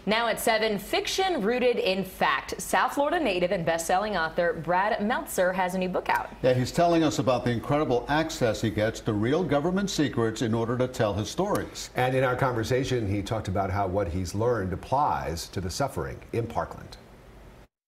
Now at 7, fiction rooted in fact. South Florida native and best-selling author Brad Meltzer has a new book out. Yeah, he's telling us about the incredible access he gets to real government secrets in order to tell his stories. And in our conversation, he talked about how what he's learned applies to the suffering in Parkland.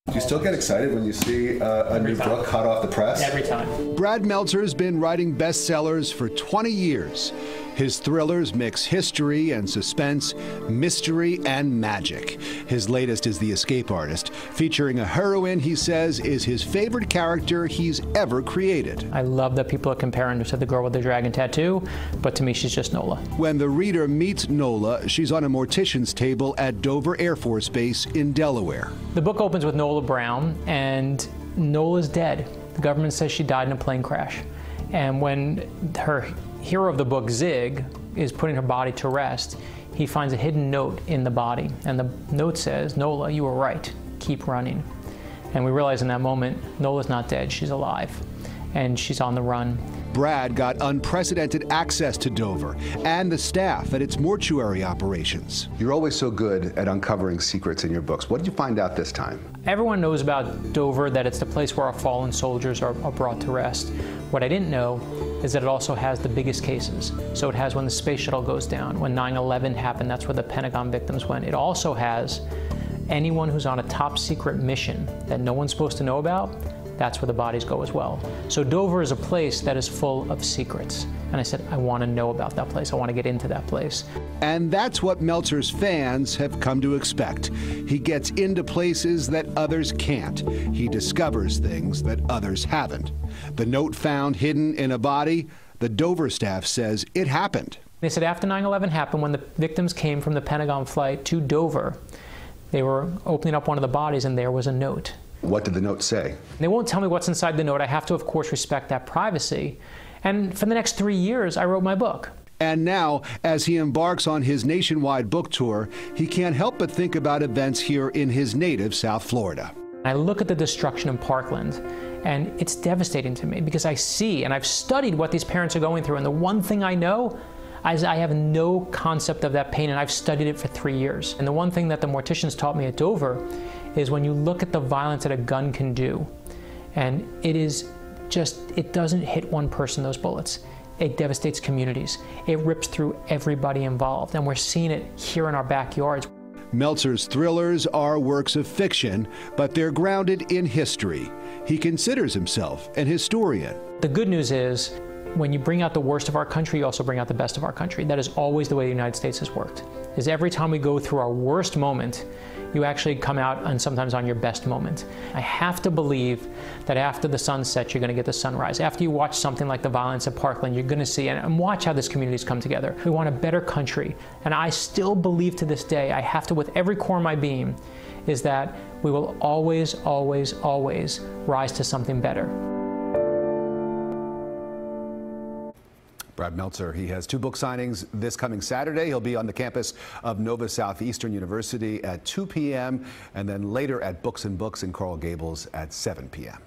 Do you still get excited when you see a new book hot off the press? Every time. Brad Meltzer's been writing bestsellers for 20 years. His thrillers mix history and suspense, mystery and magic. His latest is The Escape Artist, featuring a heroine he says is his favorite character he's ever created. I love that people are comparing her to the girl with the dragon tattoo, but to me she's just Nola. When the reader meets Nola, she's on a mortician's table at Dover Air Force Base in Delaware. The book opens with Nola Brown, and Nola's dead. The government says she died in a plane crash. And when her hero of the book, Zig, is putting her body to rest, he finds a hidden note in the body. And the note says, "Nola, you were right. Keep running." And we realize in that moment, Nola's not dead. She's alive. And she's on the run. Brad got unprecedented access to Dover and the staff at its mortuary operations. You're always so good at uncovering secrets in your books. What did you find out this time? Everyone knows about Dover, that it's the place where our fallen soldiers are brought to rest. What I didn't know is that it also has the biggest cases. So it has when the space shuttle goes down, when 9/11 happened, that's where the Pentagon victims went. It also has anyone who's on a top secret mission that no one's supposed to know about. That's where the bodies go as well. So Dover is a place that is full of secrets. And I said, I want to know about that place. I want to get into that place. And that's what Meltzer's fans have come to expect. He gets into places that others can't. He discovers things that others haven't. The note found hidden in a body, the Dover staff says it happened. They said after 9/11 happened, when the victims came from the Pentagon flight to Dover, they were opening up one of the bodies and there was a note. What did the note say? They won't tell me what's inside the note. I have to, of course, respect that privacy. And for the next 3 years, I wrote my book. And now, as he embarks on his nationwide book tour, he can't help but think about events here in his native South Florida. I look at the destruction in Parkland, and it's devastating to me because I see and I've studied what these parents are going through. And the one thing I know is I have no concept of that pain, and I've studied it for 3 years. And the one thing that the morticians taught me at Dover is when you look at the violence that a gun can do, and it is just, it doesn't hit one person, those bullets. It devastates communities. It rips through everybody involved, and we're seeing it here in our backyards. Meltzer's thrillers are works of fiction, but they're grounded in history. He considers himself an historian. The good news is, when you bring out the worst of our country, you also bring out the best of our country. That is always the way the United States has worked. Is every time we go through our worst moment, you actually come out and sometimes on your best moment. I have to believe that after the sun sets, you're going to get the sunrise. After you watch something like the violence at Parkland, you're going to see and watch how this community's come together. We want a better country. And I still believe to this day, I have to, with every core of my being, is that we will always, always, always rise to something better. Brad Meltzer, he has 2 book signings this coming Saturday. He'll be on the campus of Nova Southeastern University at 2 p.m. and then later at Books and Books in Coral Gables at 7 p.m.